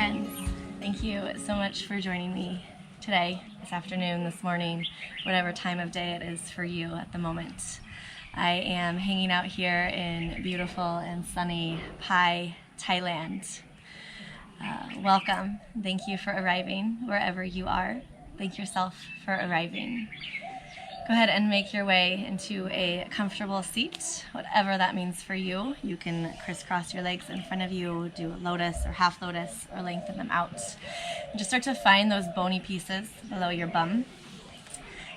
friends. Thank you so much for joining me today, this afternoon, this morning, whatever time of day it is for you at the moment. I am hanging out here in beautiful and sunny Pai, Thailand. Welcome. Thank you for arriving wherever you are. Thank yourself for arriving. Go ahead and make your way into a comfortable seat, whatever that means for you. You can crisscross your legs in front of you, do lotus or half lotus, or lengthen them out. And just start to find those bony pieces below your bum,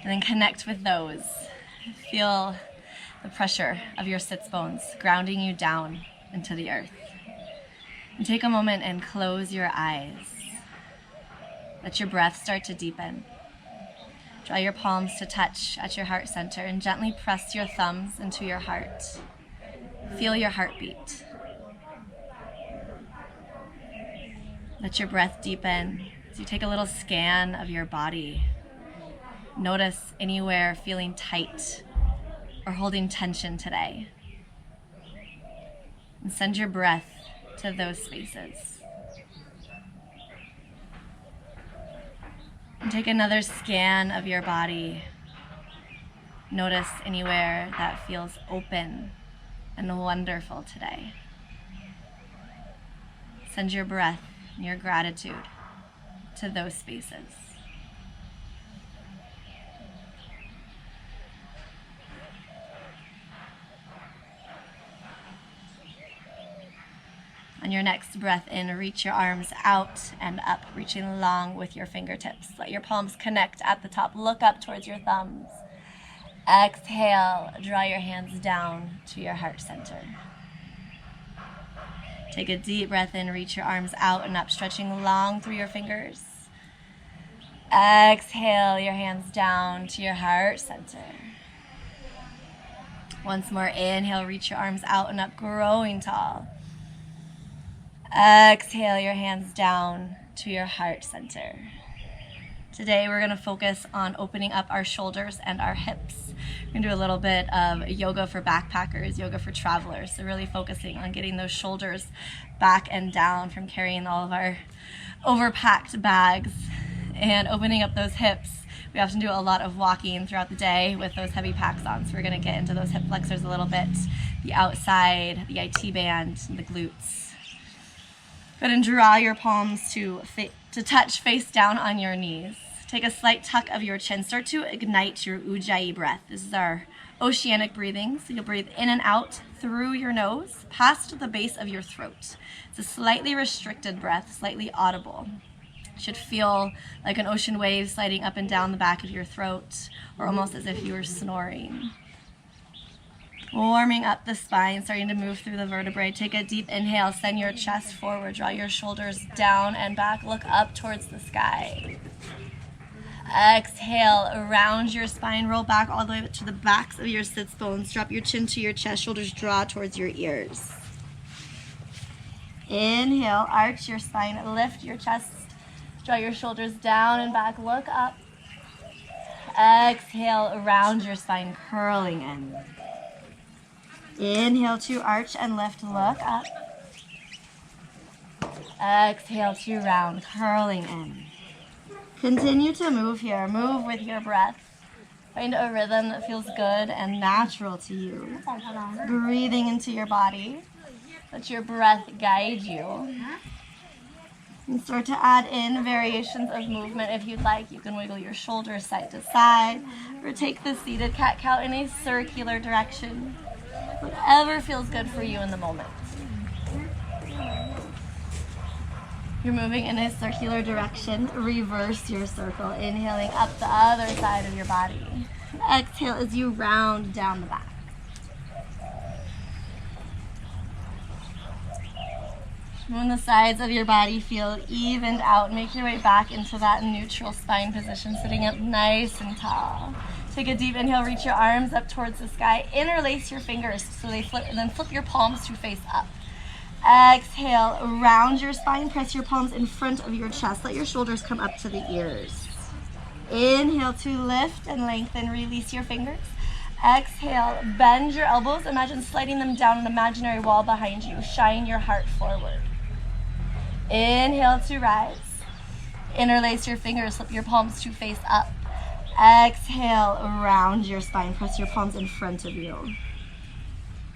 and then connect with those. Feel the pressure of your sits bones grounding you down into the earth. And take a moment and close your eyes. Let your breath start to deepen. Draw your palms to touch at your heart center and gently press your thumbs into your heart. Feel your heartbeat. Let your breath deepen as you take a little scan of your body. Notice anywhere feeling tight or holding tension today. And send your breath to those spaces. And take another scan of your body. Notice anywhere that feels open and wonderful today. Send your breath and your gratitude to those spaces. On your next breath in, reach your arms out and up, reaching long with your fingertips. Let your palms connect at the top. Look up towards your thumbs. Exhale, draw your hands down to your heart center. Take a deep breath in, reach your arms out and up, stretching long through your fingers. Exhale, your hands down to your heart center. Once more, inhale, reach your arms out and up, growing tall. Exhale your hands down to your heart center. Today we're going to focus on opening up our shoulders and our hips. We're going to do a little bit of yoga for backpackers, yoga for travelers. So really focusing on getting those shoulders back and down from carrying all of our overpacked bags and opening up those hips. We often do a lot of walking throughout the day with those heavy packs on. So we're going to get into those hip flexors a little bit, the outside, the IT band, and the glutes. Go ahead and draw your palms to touch face down on your knees. Take a slight tuck of your chin. Start to ignite your Ujjayi breath. This is our oceanic breathing. So you'll breathe in and out through your nose, past the base of your throat. It's a slightly restricted breath, slightly audible. It should feel like an ocean wave sliding up and down the back of your throat, or almost as if you were snoring. Warming up the spine, starting to move through the vertebrae. Take a deep inhale, send your chest forward, draw your shoulders down and back, look up towards the sky. Exhale, around your spine, roll back all the way to the backs of your sits bones. Drop your chin to your chest, shoulders draw towards your ears. Inhale, arch your spine, lift your chest, draw your shoulders down and back, look up. Exhale, around your spine, curling in. Inhale to arch and lift, look up. Exhale to round, curling in. Continue to move here. Move with your breath. Find a rhythm that feels good and natural to you. Breathing into your body. Let your breath guide you. And start to add in variations of movement if you'd like. You can wiggle your shoulders side to side or take the seated cat-cow in a circular direction. Whatever feels good for you in the moment. You're moving in a circular direction. Reverse your circle. Inhaling up the other side of your body. Exhale as you round down the back. When the sides of your body feel evened out, make your way back into that neutral spine position, sitting up nice and tall. Take a deep inhale, reach your arms up towards the sky. Interlace your fingers so they flip, and then flip your palms to face up. Exhale, round your spine, press your palms in front of your chest. Let your shoulders come up to the ears. Inhale to lift and lengthen, release your fingers. Exhale, bend your elbows. Imagine sliding them down an imaginary wall behind you. Shine your heart forward. Inhale to rise. Interlace your fingers, flip your palms to face up. Exhale, round your spine, press your palms in front of you.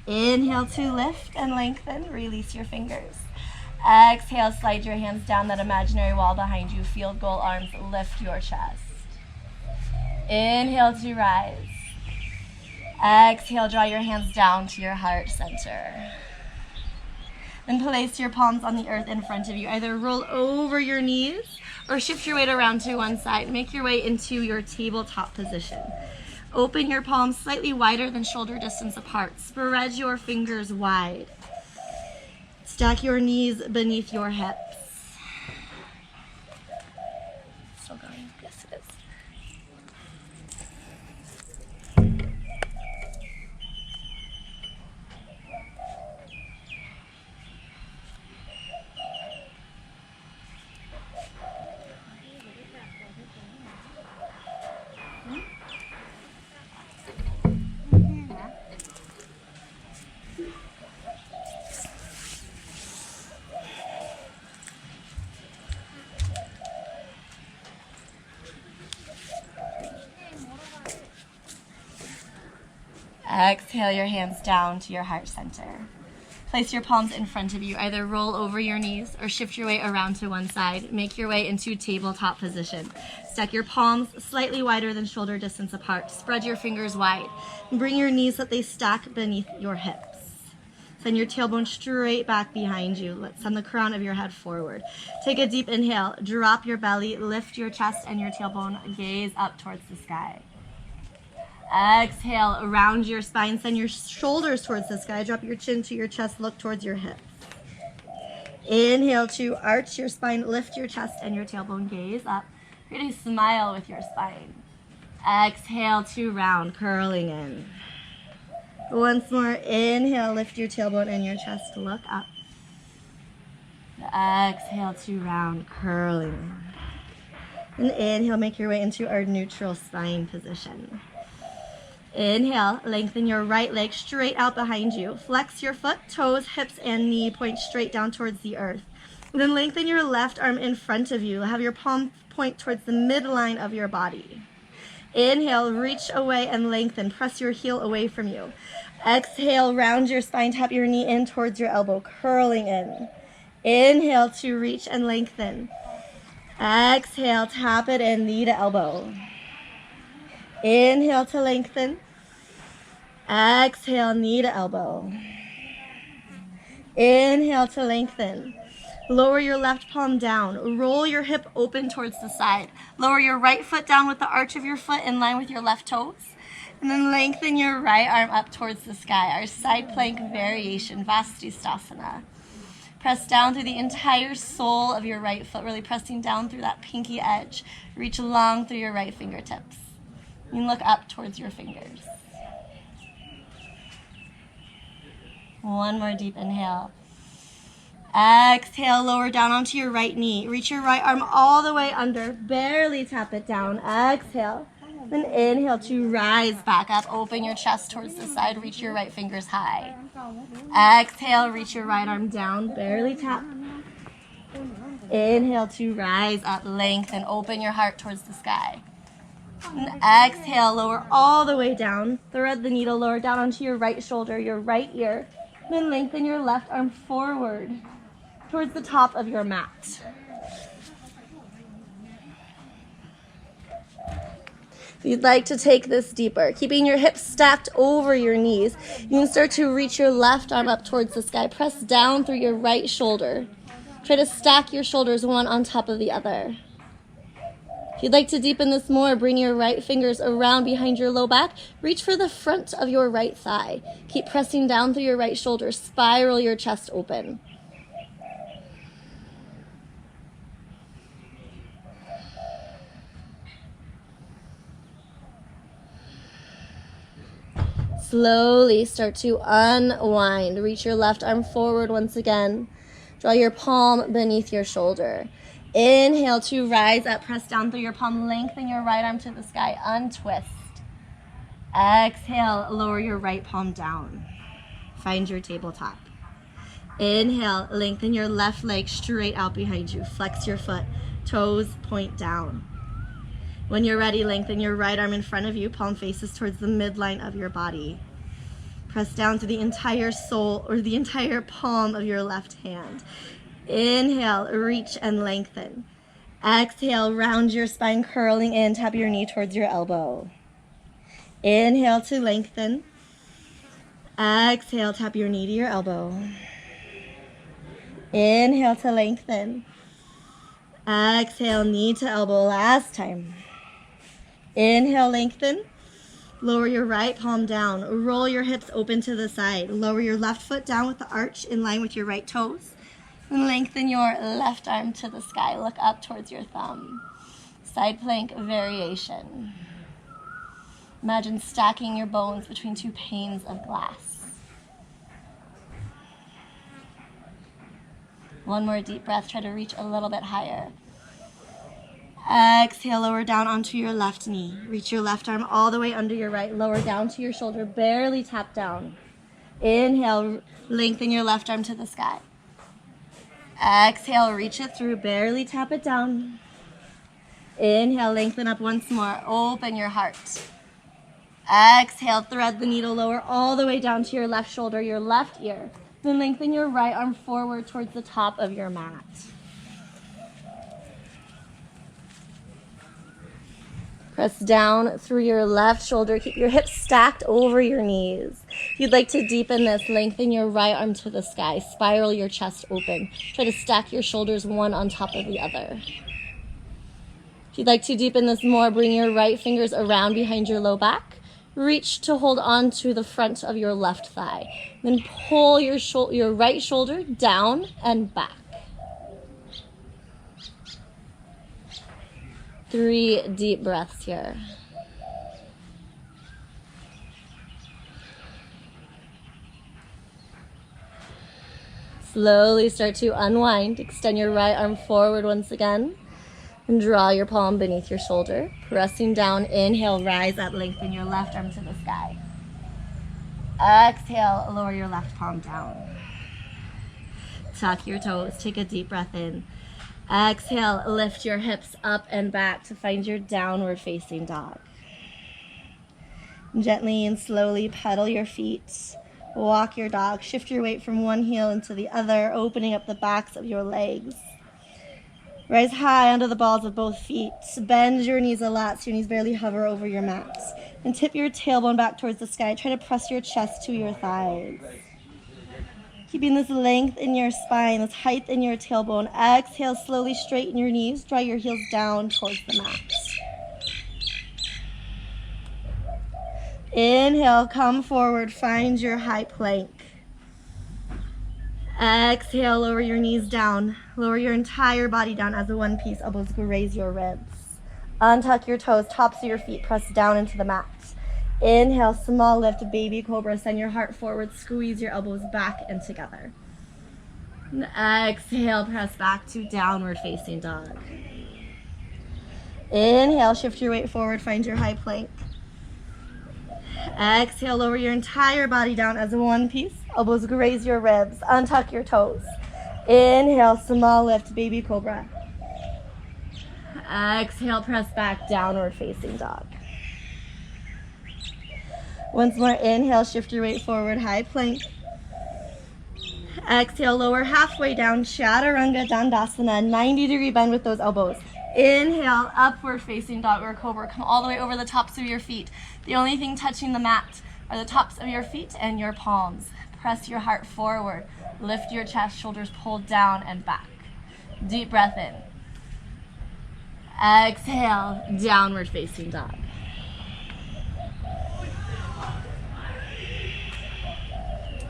Inhale to lift and lengthen, release your fingers. Exhale, slide your hands down that imaginary wall behind you, field goal arms, lift your chest. Inhale to rise. Exhale, draw your hands down to your heart center. Then place your palms on the earth in front of you. Either roll over your knees or shift your weight around to one side. Make your way into your tabletop position. Open your palms slightly wider than shoulder distance apart. Spread your fingers wide. Stack your knees beneath your hips. Still going? Yes, it is. Exhale your hands down to your heart center. Place your palms in front of you. Either roll over your knees or shift your weight around to one side. Make your way into tabletop position. Stack your palms slightly wider than shoulder distance apart. Spread your fingers wide. Bring your knees so that they stack beneath your hips. Send your tailbone straight back behind you. Let's send the crown of your head forward. Take a deep inhale. Drop your belly. Lift your chest and your tailbone. Gaze up towards the sky. Exhale, round your spine, send your shoulders towards the sky, drop your chin to your chest, look towards your hips. Inhale to arch your spine, lift your chest and your tailbone, gaze up. Create a smile with your spine. Exhale to round, curling in. Once more, inhale, lift your tailbone and your chest, look up. Exhale to round, curling in. And inhale, make your way into our neutral spine position. Inhale, lengthen your right leg straight out behind you. Flex your foot, toes, hips, and knee point straight down towards the earth. Then lengthen your left arm in front of you. Have your palm point towards the midline of your body. Inhale, reach away and lengthen. Press your heel away from you. Exhale, round your spine, tap your knee in towards your elbow, curling in. Inhale to reach and lengthen. Exhale, tap it in, knee to elbow. Inhale to lengthen. Exhale, knee to elbow. Inhale to lengthen. Lower your left palm down. Roll your hip open towards the side. Lower your right foot down with the arch of your foot in line with your left toes. And then lengthen your right arm up towards the sky. Our side plank variation, Vastisthasana. Press down through the entire sole of your right foot, really pressing down through that pinky edge. Reach long through your right fingertips. You can look up towards your fingers. One more deep inhale. Exhale, lower down onto your right knee. Reach your right arm all the way under. Barely tap it down. Exhale. Then inhale to rise back up. Open your chest towards the side. Reach your right fingers high. Exhale, reach your right arm down. Barely tap. Inhale to rise up. Lengthen. Open your heart towards the sky. And exhale, lower all the way down. Thread the needle, lower down onto your right shoulder, your right ear. Then lengthen your left arm forward towards the top of your mat. If you'd like to take this deeper, keeping your hips stacked over your knees, you can start to reach your left arm up towards the sky. Press down through your right shoulder. Try to stack your shoulders one on top of the other. If you'd like to deepen this more, bring your right fingers around behind your low back. Reach for the front of your right thigh. Keep pressing down through your right shoulder. Spiral your chest open. Slowly start to unwind. Reach your left arm forward once again. Draw your palm beneath your shoulder. Inhale to rise up, press down through your palm, lengthen your right arm to the sky, untwist. Exhale, lower your right palm down. Find your tabletop. Inhale, lengthen your left leg straight out behind you. Flex your foot, toes point down. When you're ready, lengthen your right arm in front of you, palm faces towards the midline of your body. Press down to the entire sole or the entire palm of your left hand. Inhale, reach and lengthen. Exhale, round your spine, curling in, tap your knee towards your elbow. Inhale to lengthen. Exhale, tap your knee to your elbow. Inhale to lengthen. Exhale, knee to elbow, last time. Inhale, lengthen. Lower your right palm down. Roll your hips open to the side. Lower your left foot down with the arch in line with your right toes. And lengthen your left arm to the sky. Look up towards your thumb. Side plank variation. Imagine stacking your bones between two panes of glass. One more deep breath. Try to reach a little bit higher. Exhale, lower down onto your left knee. Reach your left arm all the way under your right. Lower down to your shoulder. Barely tap down. Inhale, lengthen your left arm to the sky. Exhale, reach it through. Barely tap it down. Inhale, lengthen up once more. Open your heart. Exhale, thread the needle lower all the way down to your left shoulder, your left ear. Then lengthen your right arm forward towards the top of your mat. Press down through your left shoulder. Keep your hips stacked over your knees. If you'd like to deepen this, lengthen your right arm to the sky. Spiral your chest open. Try to stack your shoulders one on top of the other. If you'd like to deepen this more, bring your right fingers around behind your low back. Reach to hold on to the front of your left thigh. Then pull your right shoulder down and back. 3 deep breaths here. Slowly start to unwind. Extend your right arm forward once again. And draw your palm beneath your shoulder. Pressing down, inhale, rise up, lengthen your left arm to the sky. Exhale, lower your left palm down. Tuck your toes, take a deep breath in. Exhale, lift your hips up and back to find your downward facing dog. Gently and slowly pedal your feet. Walk your dog. Shift your weight from one heel into the other, opening up the backs of your legs. Rise high onto the balls of both feet. Bend your knees a lot so your knees barely hover over your mat. And tip your tailbone back towards the sky. Try to press your chest to your thighs. Keeping this length in your spine, this height in your tailbone. Exhale, slowly straighten your knees. Draw your heels down towards the mat. Inhale, come forward, find your high plank. Exhale, lower your knees down. Lower your entire body down as a one piece. Elbows graze your ribs. Untuck your toes, tops of your feet, press down into the mat. Inhale, small lift, baby cobra. Send your heart forward, squeeze your elbows back and together. And exhale, press back to downward facing dog. Inhale, shift your weight forward, find your high plank. Exhale, lower your entire body down as a one piece. Elbows graze your ribs. Untuck your toes. Inhale, small lift, baby cobra. Exhale, press back, downward facing dog. Once more, inhale, shift your weight forward, high plank. Exhale, lower halfway down, Chaturanga Dandasana, 90-degree bend with those elbows. Inhale, upward facing dog or cobra. Come all the way over the tops of your feet. The only thing touching the mat are the tops of your feet and your palms. Press your heart forward. Lift your chest, shoulders pulled down and back. Deep breath in. Exhale, downward facing dog.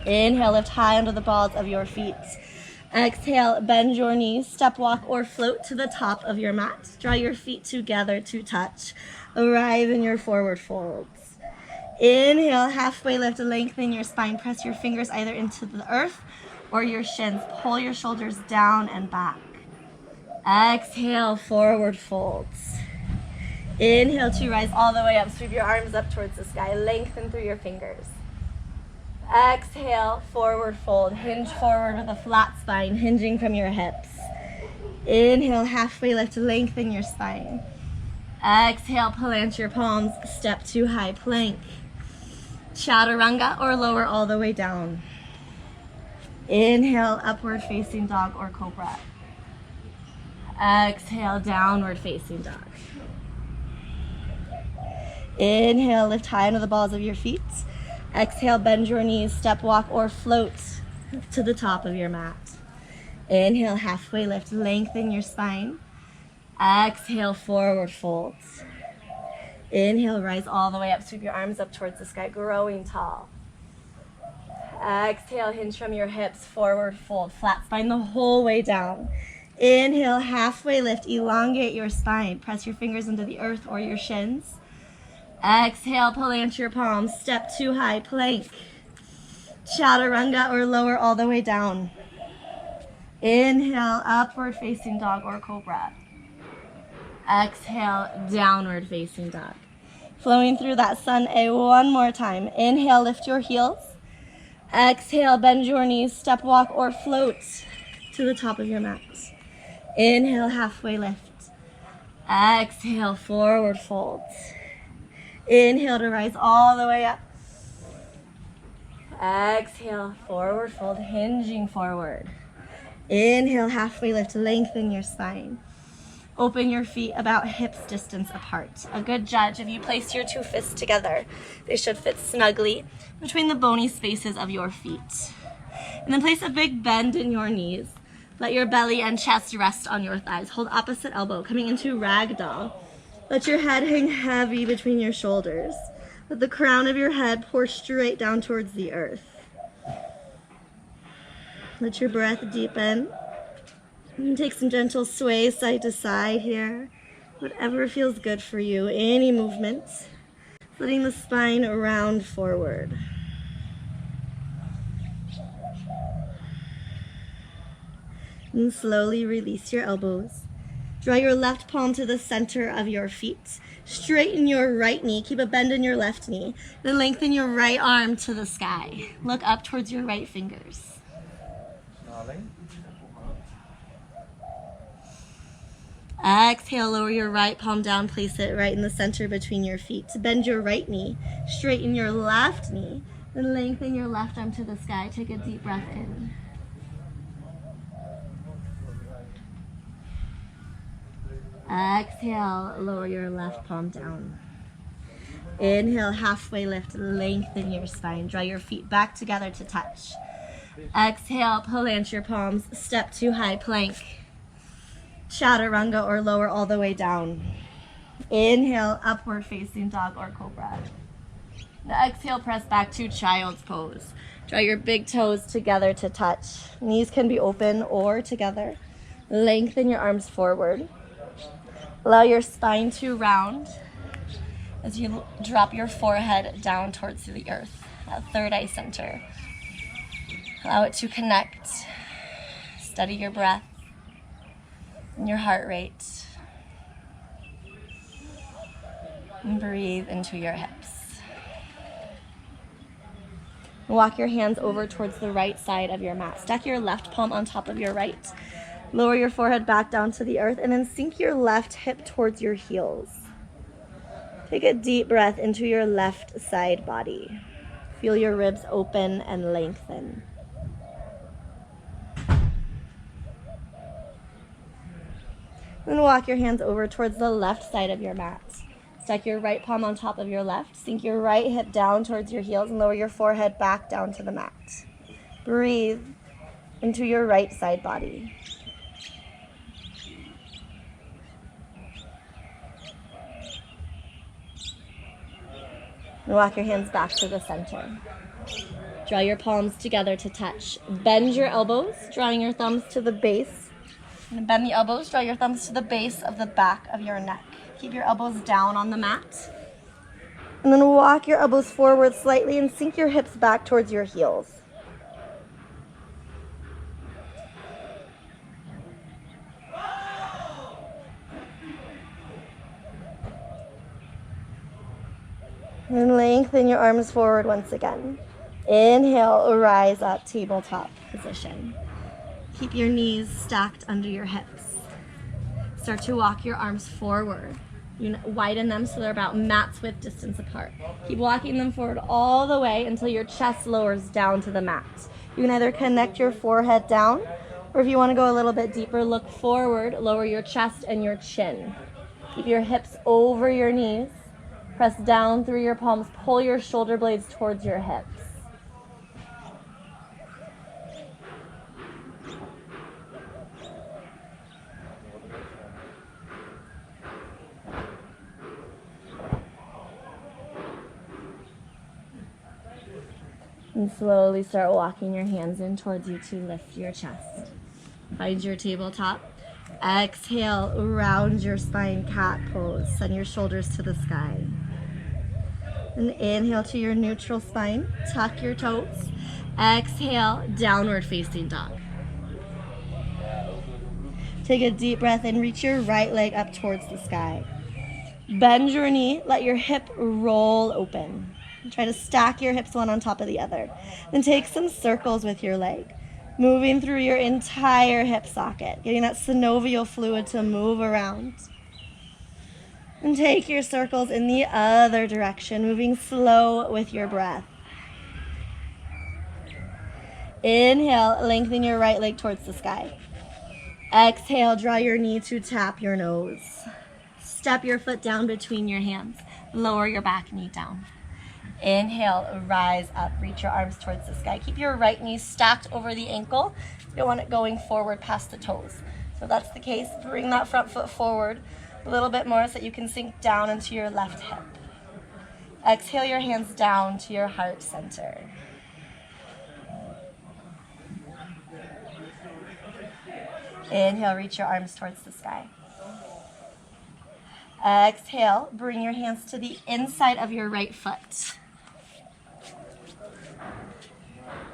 Inhale, lift high under the balls of your feet. Exhale, bend your knees, step, walk, or float to the top of your mat. Draw your feet together to touch. Arrive in your forward folds. Inhale, halfway lift, lengthen your spine. Press your fingers either into the earth or your shins. Pull your shoulders down and back. Exhale, forward folds. Inhale to rise all the way up. Sweep your arms up towards the sky. Lengthen through your fingers. Exhale, forward fold. Hinge forward with a flat spine, hinging from your hips. Inhale, halfway lift, lengthen your spine. Exhale, plant your palms, step to high plank. Chaturanga or lower all the way down. Inhale, upward facing dog or cobra. Exhale, downward facing dog. Inhale, lift high into the balls of your feet. Exhale, bend your knees, step, walk, or float to the top of your mat. Inhale, halfway lift, lengthen your spine. Exhale, forward fold. Inhale, rise all the way up, sweep your arms up towards the sky, growing tall. Exhale, hinge from your hips, forward fold, flat spine the whole way down. Inhale, halfway lift, elongate your spine, press your fingers into the earth or your shins. Exhale, plant your palms, step to high plank. Chaturanga or lower all the way down. Inhale, upward facing dog or cobra. Exhale, downward facing dog. Flowing through that sun A one more time. Inhale, lift your heels. Exhale, bend your knees, step, walk, or float to the top of your mat. Inhale, halfway lift. Exhale, forward fold. Inhale to rise all the way up. Exhale, forward fold, hinging forward. Inhale, halfway lift, lengthen your spine. Open your feet about hips distance apart. A good judge, if you place your two fists together, they should fit snugly between the bony spaces of your feet. And then place a big bend in your knees. Let your belly and chest rest on your thighs. Hold opposite elbow, coming into ragdoll. Let your head hang heavy between your shoulders. Let the crown of your head pour straight down towards the earth. Let your breath deepen. And take some gentle sway side to side here. Whatever feels good for you. Any movement. Letting the spine round forward. And slowly release your elbows. Draw your left palm to the center of your feet. Straighten your right knee. Keep a bend in your left knee. Then lengthen your right arm to the sky. Look up towards your right fingers. Exhale, lower your right palm down. Place it right in the center between your feet. Bend your right knee. Straighten your left knee. Then lengthen your left arm to the sky. Take a deep breath in. Exhale, lower your left palm down. Inhale, halfway lift, lengthen your spine. Draw your feet back together to touch. Exhale, plant your palms, step to high plank. Chaturanga or lower all the way down. Inhale, upward facing dog or cobra. The exhale, press back to child's pose. Draw your big toes together to touch. Knees can be open or together. Lengthen your arms forward. Allow your spine to round as you drop your forehead down towards the earth, that third eye center. Allow it to connect. Steady your breath and your heart rate. And breathe into your hips. Walk your hands over towards the right side of your mat. Stack your left palm on top of your right. Lower your forehead back down to the earth and then sink your left hip towards your heels. Take a deep breath into your left side body. Feel your ribs open and lengthen. Then walk your hands over towards the left side of your mat. Stack your right palm on top of your left. Sink your right hip down towards your heels and lower your forehead back down to the mat. Breathe into your right side body. And walk your hands back to the center. Draw your palms together to touch. Bend your elbows, drawing your thumbs to the base. And bend the elbows, draw your thumbs to the base of the back of your neck. Keep your elbows down on the mat. And then walk your elbows forward slightly and sink your hips back towards your heels. And lengthen your arms forward once again. Inhale, rise up, tabletop position. Keep your knees stacked under your hips. Start to walk your arms forward. You widen them so they're about mat's width distance apart. Keep walking them forward all the way until your chest lowers down to the mat. You can either connect your forehead down, or if you want to go a little bit deeper, look forward, lower your chest and your chin. Keep your hips over your knees. Press down through your palms. Pull your shoulder blades towards your hips. And slowly start walking your hands in towards you to lift your chest. Find your tabletop. Exhale, round your spine, cat pose. Send your shoulders to the sky. And inhale to your neutral spine. Tuck your toes. Exhale, downward facing dog. Take a deep breath and reach your right leg up towards the sky. Bend your knee. Let your hip roll open. Try to stack your hips one on top of the other. Then take some circles with your leg, moving through your entire hip socket, getting that synovial fluid to move around. And take your circles in the other direction, moving slow with your breath. Inhale, lengthen your right leg towards the sky. Exhale, draw your knee to tap your nose. Step your foot down between your hands. Lower your back knee down. Inhale, rise up, reach your arms towards the sky. Keep your right knee stacked over the ankle. You don't want it going forward past the toes. So if that's the case, bring that front foot forward a little bit more so that you can sink down into your left hip. Exhale your hands down to your heart center. Inhale, reach your arms towards the sky. Exhale, bring your hands to the inside of your right foot.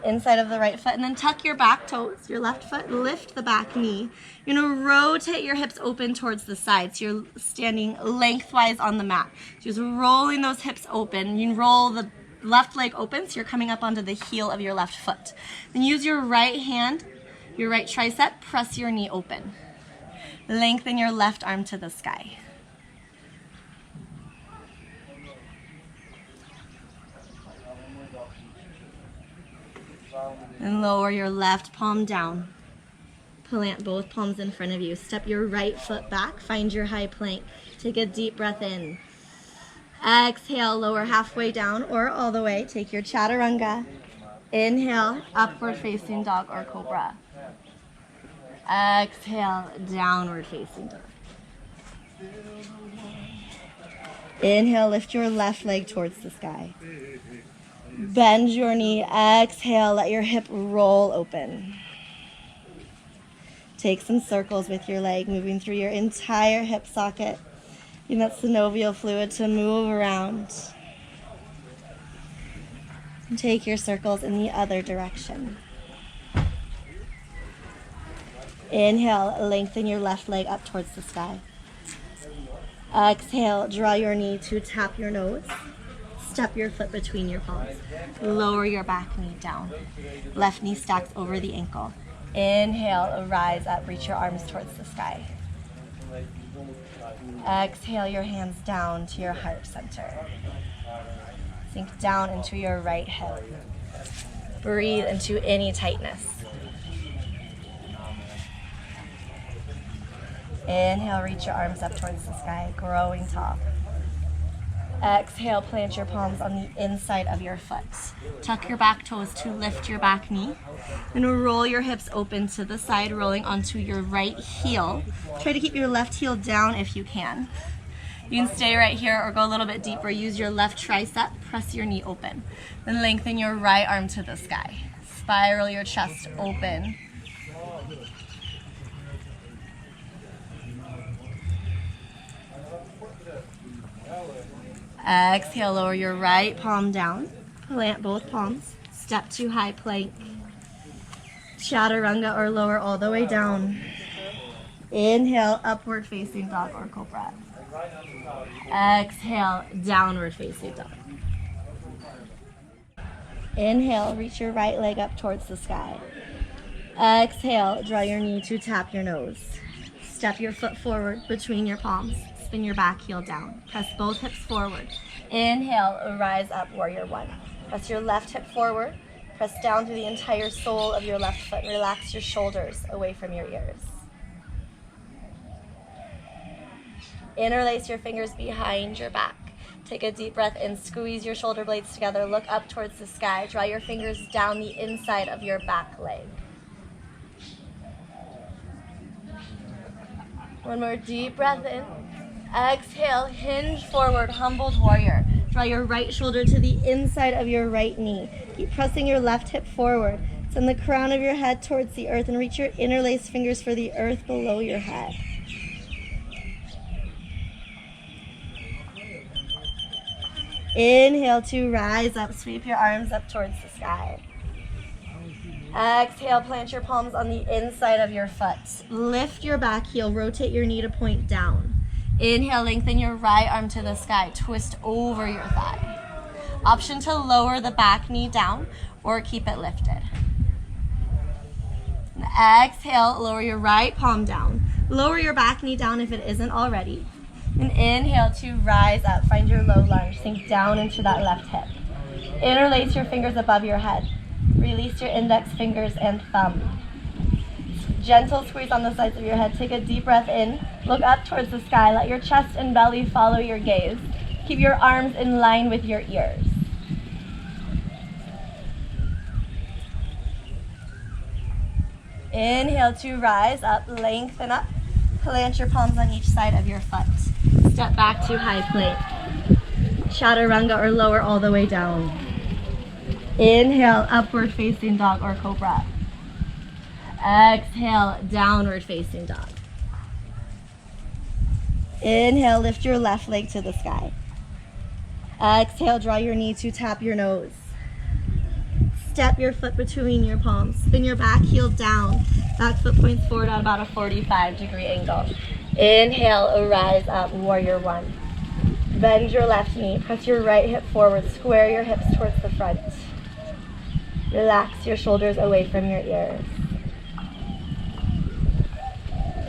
Inside of the right foot, and then tuck your back toes, your left foot, lift the back knee. You're gonna rotate your hips open towards the side, so you're standing lengthwise on the mat. Just rolling those hips open. You can roll the left leg open, so you're coming up onto the heel of your left foot. Then use your right hand, your right tricep, press your knee open. Lengthen your left arm to the sky. And lower your left palm down. Plant both palms in front of you. Step your right foot back. Find your high plank. Take a deep breath in. Exhale, lower halfway down or all the way. Take your chaturanga. Inhale, upward facing dog or cobra. Exhale, downward facing dog. Inhale, lift your left leg towards the sky. Bend your knee. Exhale, let your hip roll open. Take some circles with your leg, moving through your entire hip socket. Getting that synovial fluid to move around. And take your circles in the other direction. Inhale, lengthen your left leg up towards the sky. Exhale, draw your knee to tap your nose. Step your foot between your palms. Lower your back knee down. Left knee stacks over the ankle. Inhale, rise up, reach your arms towards the sky. Exhale your hands down to your heart center. Sink down into your right hip. Breathe into any tightness. Inhale, reach your arms up towards the sky, growing tall. Exhale, plant your palms on the inside of your foot. Tuck your back toes to lift your back knee. And roll your hips open to the side, rolling onto your right heel. Try to keep your left heel down if you can. You can stay right here or go a little bit deeper. Use your left tricep, press your knee open. Then lengthen your right arm to the sky. Spiral your chest open. Exhale, lower your right palm down. Plant both palms. Step to high plank. Chaturanga or lower all the way down. Inhale, upward facing dog or cobra. Exhale, downward facing dog. Inhale, reach your right leg up towards the sky. Exhale, draw your knee to tap your nose. Step your foot forward between your palms. Spin your back heel down. Press both hips forward. Inhale, rise up, warrior one. Press your left hip forward. Press down through the entire sole of your left foot. Relax your shoulders away from your ears. Interlace your fingers behind your back. Take a deep breath in, squeeze your shoulder blades together, look up towards the sky, draw your fingers down the inside of your back leg. One more deep breath in. Exhale, hinge forward, humbled warrior. Draw your right shoulder to the inside of your right knee. Keep pressing your left hip forward. Send the crown of your head towards the earth and reach your interlaced fingers for the earth below your head. Inhale to rise up, sweep your arms up towards the sky. Exhale, plant your palms on the inside of your foot. Lift your back heel, rotate your knee to point down. Inhale, lengthen your right arm to the sky, twist over your thigh. Option to lower the back knee down or keep it lifted. And exhale, lower your right palm down. Lower your back knee down if it isn't already. And inhale to rise up, find your low lunge, sink down into that left hip. Interlace your fingers above your head. Release your index fingers and thumb. Gentle squeeze on the sides of your head. Take a deep breath in, look up towards the sky, let your chest and belly follow your gaze. Keep your arms in line with your ears. Inhale to rise up, lengthen up. Plant your palms on each side of your foot. Step back to high plank. Chaturanga or lower all the way down. Inhale, upward facing dog or cobra. Exhale, downward facing dog. Inhale, lift your left leg to the sky. Exhale, draw your knee to tap your nose. Step your foot between your palms. Spin your back heel down. Back foot points forward at about a 45-degree angle. Inhale, rise up, warrior one. Bend your left knee. Press your right hip forward. Square your hips towards the front. Relax your shoulders away from your ears.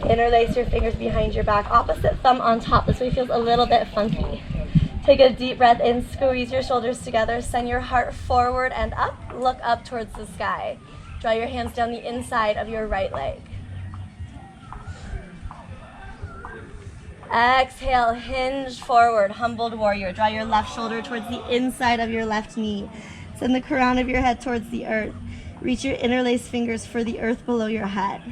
Interlace your fingers behind your back. Opposite thumb on top. This way feels a little bit funky. Take a deep breath in. Squeeze your shoulders together. Send your heart forward and up. Look up towards the sky. Draw your hands down the inside of your right leg. Exhale, hinge forward, humbled warrior. Draw your left shoulder towards the inside of your left knee. Send the crown of your head towards the earth. Reach your interlaced fingers for the earth below your head.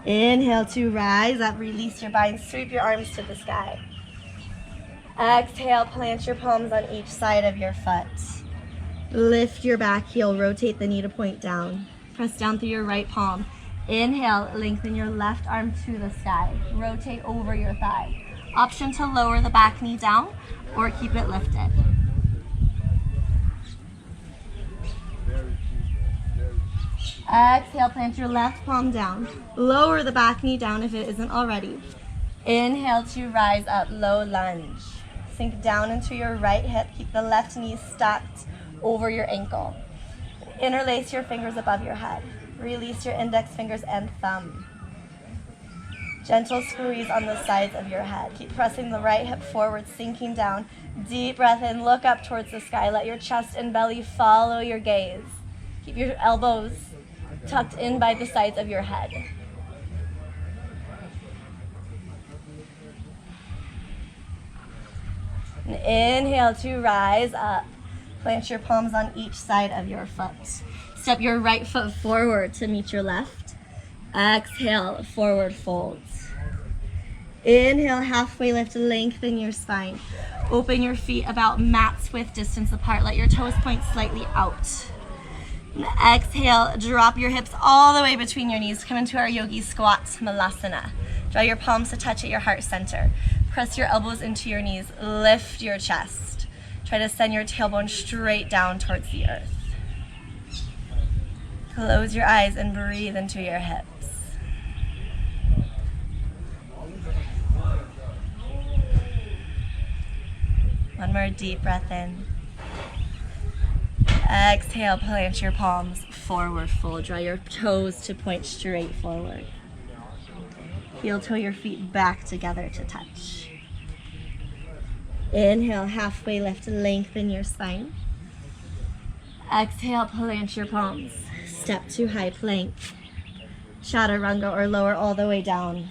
Inhale to rise up, release your bind, sweep your arms to the sky. Exhale, plant your palms on each side of your foot. Lift your back heel, rotate the knee to point down. Press down through your right palm. Inhale, lengthen your left arm to the sky. Rotate over your thigh. Option to lower the back knee down or keep it lifted. Exhale, plant your left palm down. Lower the back knee down if it isn't already. Inhale to rise up, low lunge. Sink down into your right hip. Keep the left knee stacked over your ankle. Interlace your fingers above your head. Release your index fingers and thumb. Gentle squeeze on the sides of your head. Keep pressing the right hip forward, sinking down. Deep breath in, look up towards the sky. Let your chest and belly follow your gaze. Keep your elbows tucked in by the sides of your head. And inhale to rise up. Plant your palms on each side of your foot. Step your right foot forward to meet your left. Exhale, forward fold. Inhale, halfway lift, lengthen your spine. Open your feet about mat's width distance apart. Let your toes point slightly out. And exhale, drop your hips all the way between your knees. Come into our yogi squat, malasana. Draw your palms to touch at your heart center. Press your elbows into your knees. Lift your chest. Try to send your tailbone straight down towards the earth. Close your eyes and breathe into your hips. One more deep breath in. Exhale, plant your palms forward fold. Draw your toes to point straight forward. Heel toe your feet back together to touch. Inhale, halfway lift, lengthen your spine. Exhale, plant your palms. Step to high plank. Chaturanga or lower all the way down.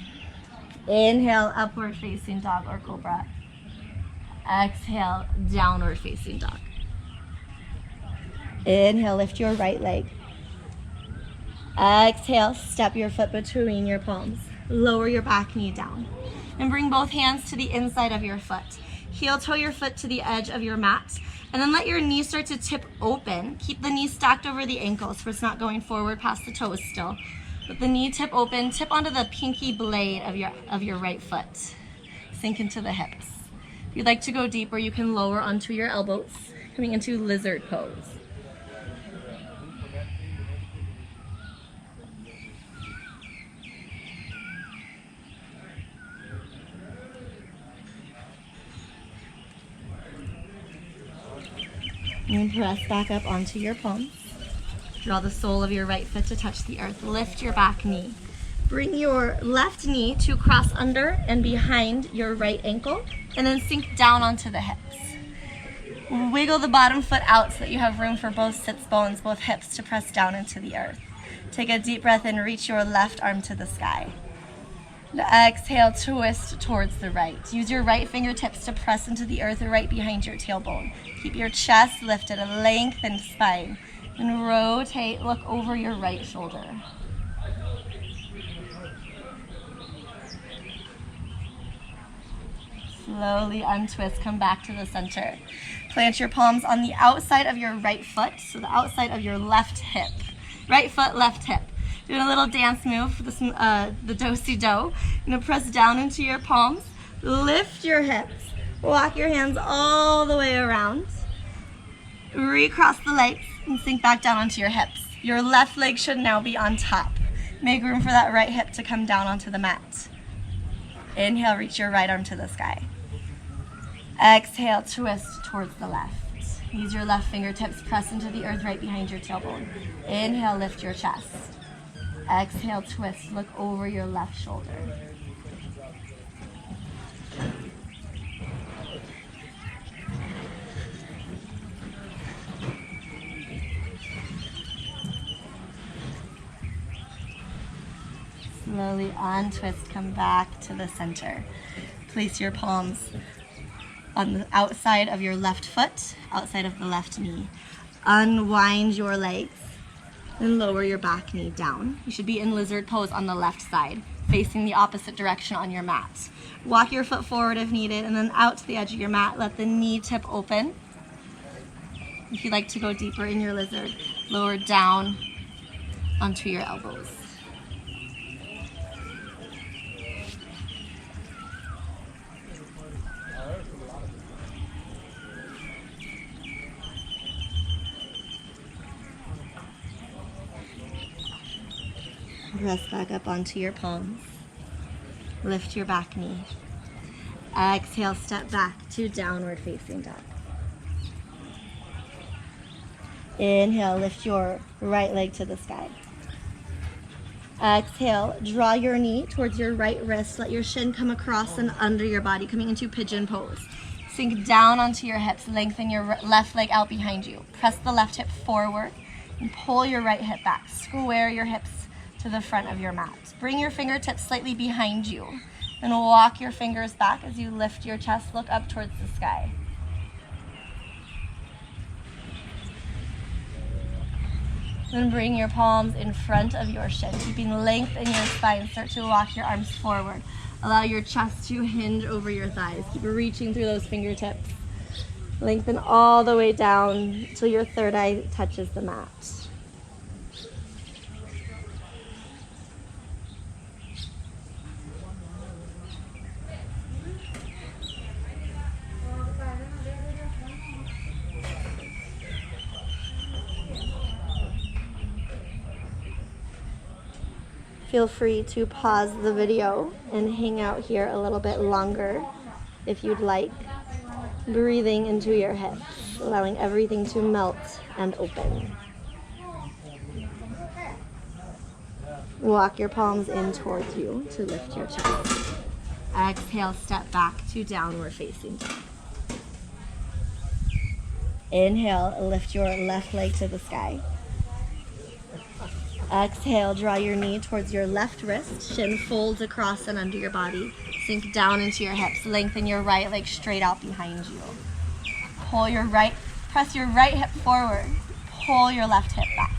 Inhale, upward facing dog or cobra. Exhale, downward facing dog. Inhale, lift your right leg. Exhale, step your foot between your palms. Lower your back knee down. And bring both hands to the inside of your foot. Heel toe your foot to the edge of your mat. And then let your knee start to tip open. Keep the knee stacked over the ankles so it's not going forward past the toes still. Let the knee tip open. Tip onto the pinky blade of your right foot. Sink into the hips. If you'd like to go deeper, you can lower onto your elbows, coming into lizard pose. And press back up onto your palms. Draw the sole of your right foot to touch the earth. Lift your back knee. Bring your left knee to cross under and behind your right ankle, and then sink down onto the hips. Wiggle the bottom foot out so that you have room for both sits bones, both hips to press down into the earth. Take a deep breath and reach your left arm to the sky. Exhale, twist towards the right. Use your right fingertips to press into the earth right behind your tailbone. Keep your chest lifted, a lengthened spine. And rotate, look over your right shoulder. Slowly untwist, come back to the center. Plant your palms on the outside of your right foot, so the outside of your left hip. Right foot, left hip. Doing a little dance move for this, the do-si-do. You're gonna press down into your palms, lift your hips, walk your hands all the way around, recross the legs, and sink back down onto your hips. Your left leg should now be on top. Make room for that right hip to come down onto the mat. Inhale, reach your right arm to the sky. Exhale, twist towards the left. Use your left fingertips, press into the earth right behind your tailbone. Inhale, lift your chest. Exhale, twist, look over your left shoulder. Slowly untwist, come back to the center. Place your palms on the outside of your left foot, outside of the left knee. Unwind your legs and lower your back knee down. You should be in lizard pose on the left side, facing the opposite direction on your mat. Walk your foot forward if needed, and then out to the edge of your mat. Let the knee tip open. If you'd like to go deeper in your lizard, lower down onto your elbows. Press back up onto your palms. Lift your back knee. Exhale, step back to downward facing dog. Inhale, lift your right leg to the sky. Exhale, draw your knee towards your right wrist. Let your shin come across and under your body, coming into pigeon pose. Sink down onto your hips. Lengthen your left leg out behind you. Press the left hip forward and pull your right hip back. Square your hips to the front of your mat. Bring your fingertips slightly behind you and walk your fingers back as you lift your chest, look up towards the sky. Then bring your palms in front of your shin, keeping length in your spine. Start to walk your arms forward. Allow your chest to hinge over your thighs. Keep reaching through those fingertips. Lengthen all the way down until your third eye touches the mat. Feel free to pause the video and hang out here a little bit longer if you'd like. Breathing into your hips, allowing everything to melt and open. Walk your palms in towards you to lift your chest. Exhale, step back to downward facing dog. Inhale, lift your left leg to the sky. Exhale, draw your knee towards your left wrist. Shin folds across and under your body. Sink down into your hips. Lengthen your right leg straight out behind you. Press your right hip forward. Pull your left hip back.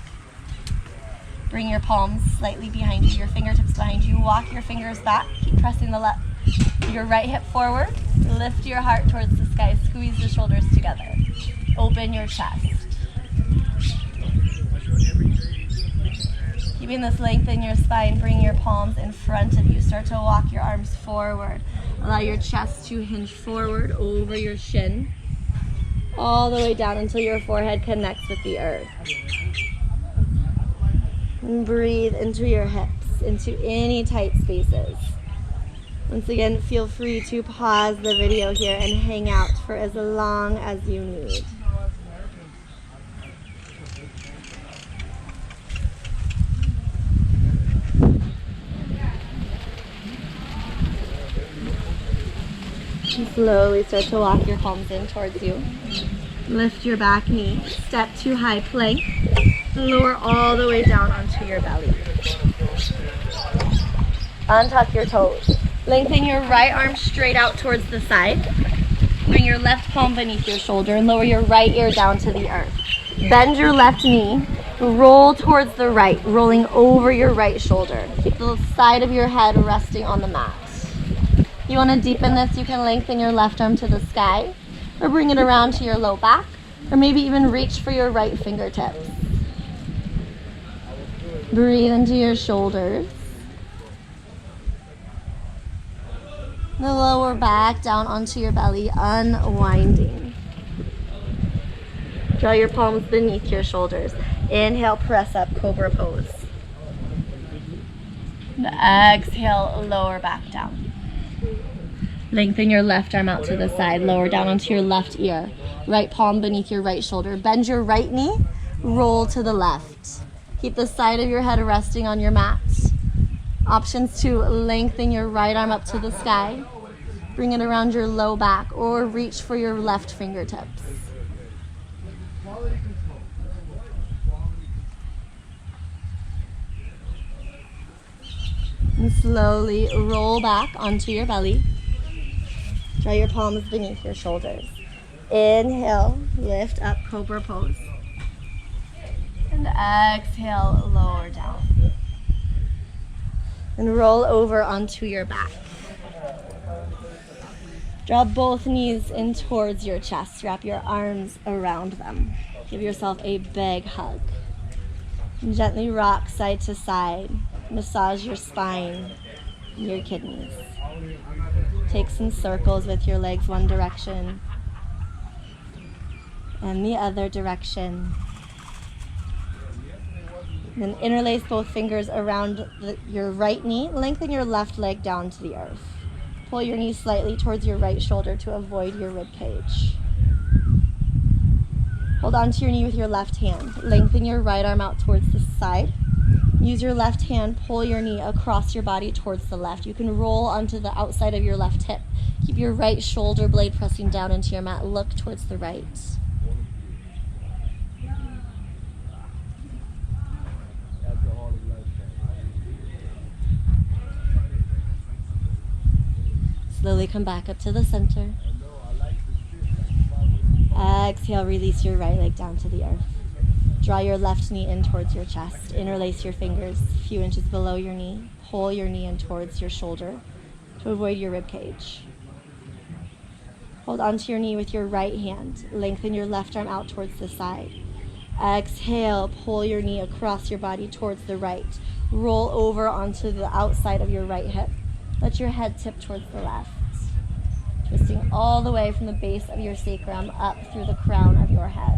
Bring your palms slightly behind you, your fingertips behind you. Walk your fingers back. Keep pressing your right hip forward. Lift your heart towards the sky. Squeeze the shoulders together. Open your chest. Keeping this length in your spine, bring your palms in front of you. Start to walk your arms forward. Allow your chest to hinge forward over your shin, all the way down until your forehead connects with the earth. And breathe into your hips, into any tight spaces. Once again, feel free to pause the video here and hang out for as long as you need. Slowly start to walk your palms in towards you. Lift your back knee. Step to high plank. Lower all the way down onto your belly. Untuck your toes. Lengthen your right arm straight out towards the side. Bring your left palm beneath your shoulder and lower your right ear down to the earth. Bend your left knee. Roll towards the right, rolling over your right shoulder. Keep the side of your head resting on the mat. You want to deepen this, you can lengthen your left arm to the sky, or bring it around to your low back, or maybe even reach for your right fingertips. Breathe into your shoulders. The lower back down onto your belly, unwinding. Draw your palms beneath your shoulders. Inhale, press up, cobra pose. And exhale, lower back down. Lengthen your left arm out to the side, lower down onto your left ear. Right palm beneath your right shoulder. Bend your right knee, roll to the left. Keep the side of your head resting on your mat. Options to lengthen your right arm up to the sky. Bring it around your low back or reach for your left fingertips. And slowly roll back onto your belly. Draw your palms beneath your shoulders. Inhale, lift up, cobra pose. And exhale, lower down. And roll over onto your back. Draw both knees in towards your chest. Wrap your arms around them. Give yourself a big hug. And gently rock side to side. Massage your spine and your kidneys. Take some circles with your legs one direction and the other direction. Then interlace both fingers around your right knee. Lengthen your left leg down to the earth. Pull your knee slightly towards your right shoulder to avoid your rib cage. Hold onto your knee with your left hand. Lengthen your right arm out towards the side. Use your left hand, pull your knee across your body towards the left. You can roll onto the outside of your left hip. Keep your right shoulder blade pressing down into your mat. Look towards the right. Slowly come back up to the center. Exhale, release your right leg down to the earth. Draw your left knee in towards your chest. Interlace your fingers a few inches below your knee. Pull your knee in towards your shoulder to avoid your rib cage. Hold onto your knee with your right hand. Lengthen your left arm out towards the side. Exhale, pull your knee across your body towards the right. Roll over onto the outside of your right hip. Let your head tip towards the left. Twisting all the way from the base of your sacrum up through the crown of your head.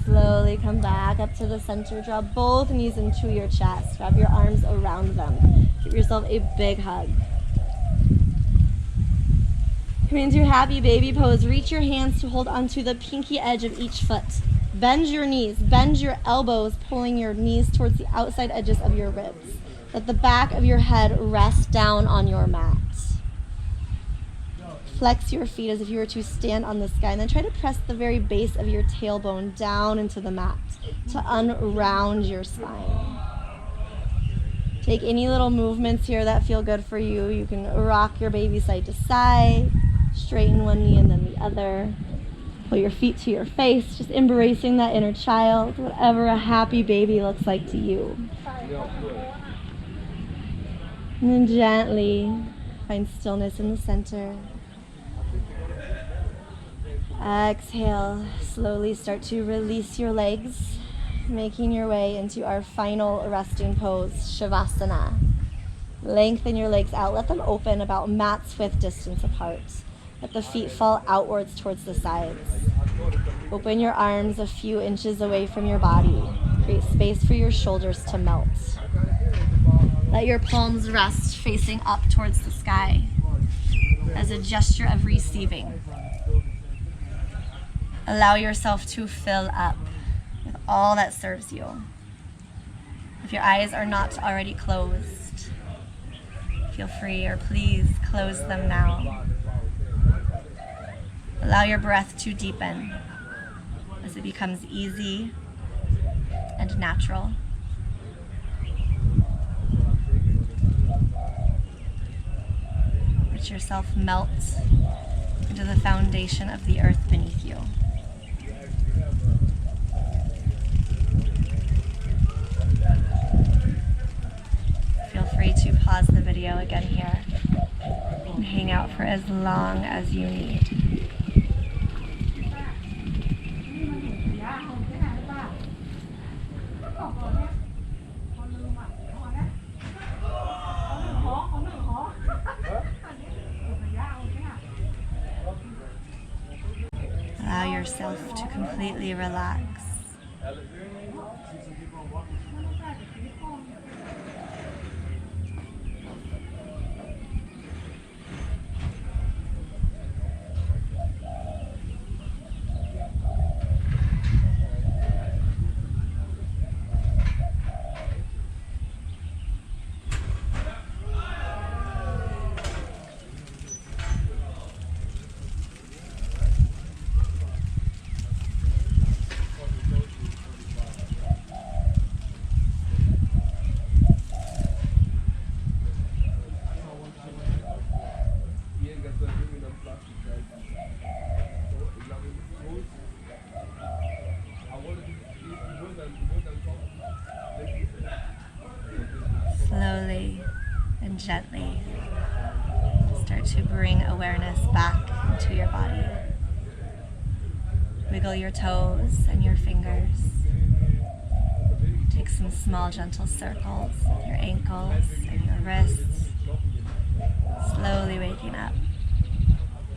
Slowly slowly come back up to the center. Draw both knees into your chest. Wrap your arms around them. Give yourself a big hug. Come into your happy baby pose. Reach your hands to hold onto the pinky edge of each foot. Bend your knees. Bend your elbows, pulling your knees towards the outside edges of your ribs. Let the back of your head rest down on your mat. Flex your feet as if you were to stand on the sky, and then try to press the very base of your tailbone down into the mat to unround your spine. Take any little movements here that feel good for you. You can rock your baby side to side, straighten one knee and then the other. Pull your feet to your face, just embracing that inner child, whatever a happy baby looks like to you. And then gently find stillness in the center. Exhale, slowly start to release your legs, making your way into our final resting pose, Shavasana. Lengthen your legs out, let them open about mat's width distance apart. Let the feet fall outwards towards the sides. Open your arms a few inches away from your body. Create space for your shoulders to melt. Let your palms rest facing up towards the sky as a gesture of receiving. Allow yourself to fill up with all that serves you. If your eyes are not already closed, feel free, or please close them now. Allow your breath to deepen as it becomes easy and natural. Let yourself melt into the foundation of the earth beneath you. Feel free to pause the video again here and hang out for as long as you need. Allow yourself to completely relax. Slowly and gently start to bring awareness back into your body. Wiggle your toes and your fingers. Take some small gentle circles with your ankles and your wrists. Slowly waking up.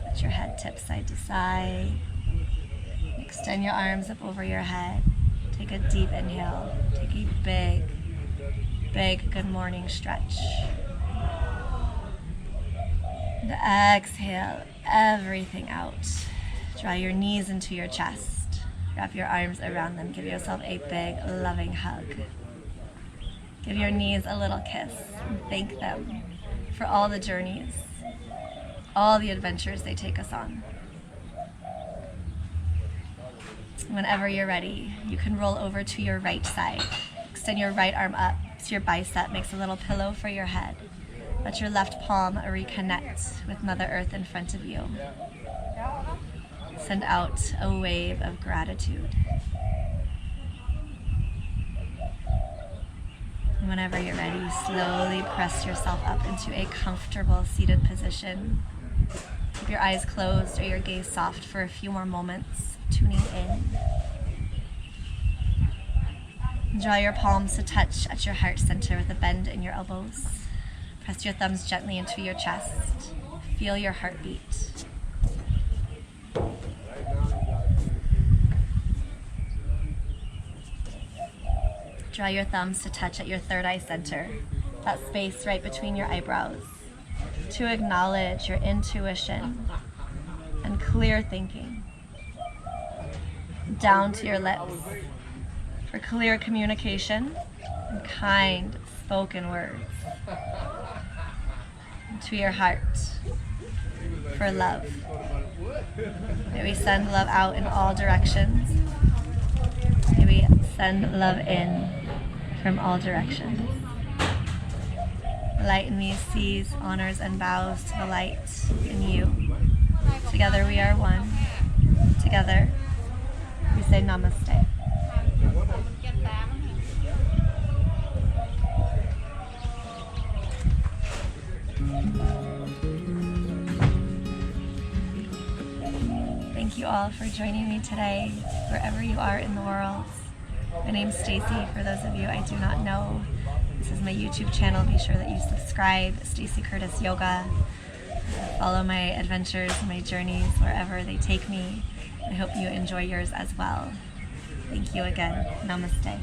Let your head tip side to side. Extend your arms up over your head. Take a deep inhale. Take a big good morning stretch. And exhale everything out. Draw your knees into your chest. Wrap your arms around them. Give yourself a big loving hug. Give your knees a little kiss and thank them for all the journeys, all the adventures they take us on. Whenever you're ready, you can roll over to your right side. Extend your right arm up so your bicep makes a little pillow for your head. Let your left palm reconnect with Mother Earth in front of you. Send out a wave of gratitude. Whenever you're ready, slowly press yourself up into a comfortable seated position. Keep your eyes closed or your gaze soft for a few more moments, tuning in. Draw your palms to touch at your heart center with a bend in your elbows. Press your thumbs gently into your chest. Feel your heartbeat. Draw your thumbs to touch at your third eye center, that space right between your eyebrows, to acknowledge your intuition and clear thinking. Down to your lips for clear communication and kind spoken words. To your heart for love. May we send love out in all directions. May we send love in from all directions. The light in me sees, honors, and bows to the light in you. Together we are one. Together we say namaste. Thank you all for joining me today, wherever you are in the world. My name's Stacy, for those of you I do not know. This is my YouTube channel. Be sure that you subscribe, Stacy Curtis Yoga. Follow my adventures, my journeys, wherever they take me. I hope you enjoy yours as well. Thank you again. Namaste.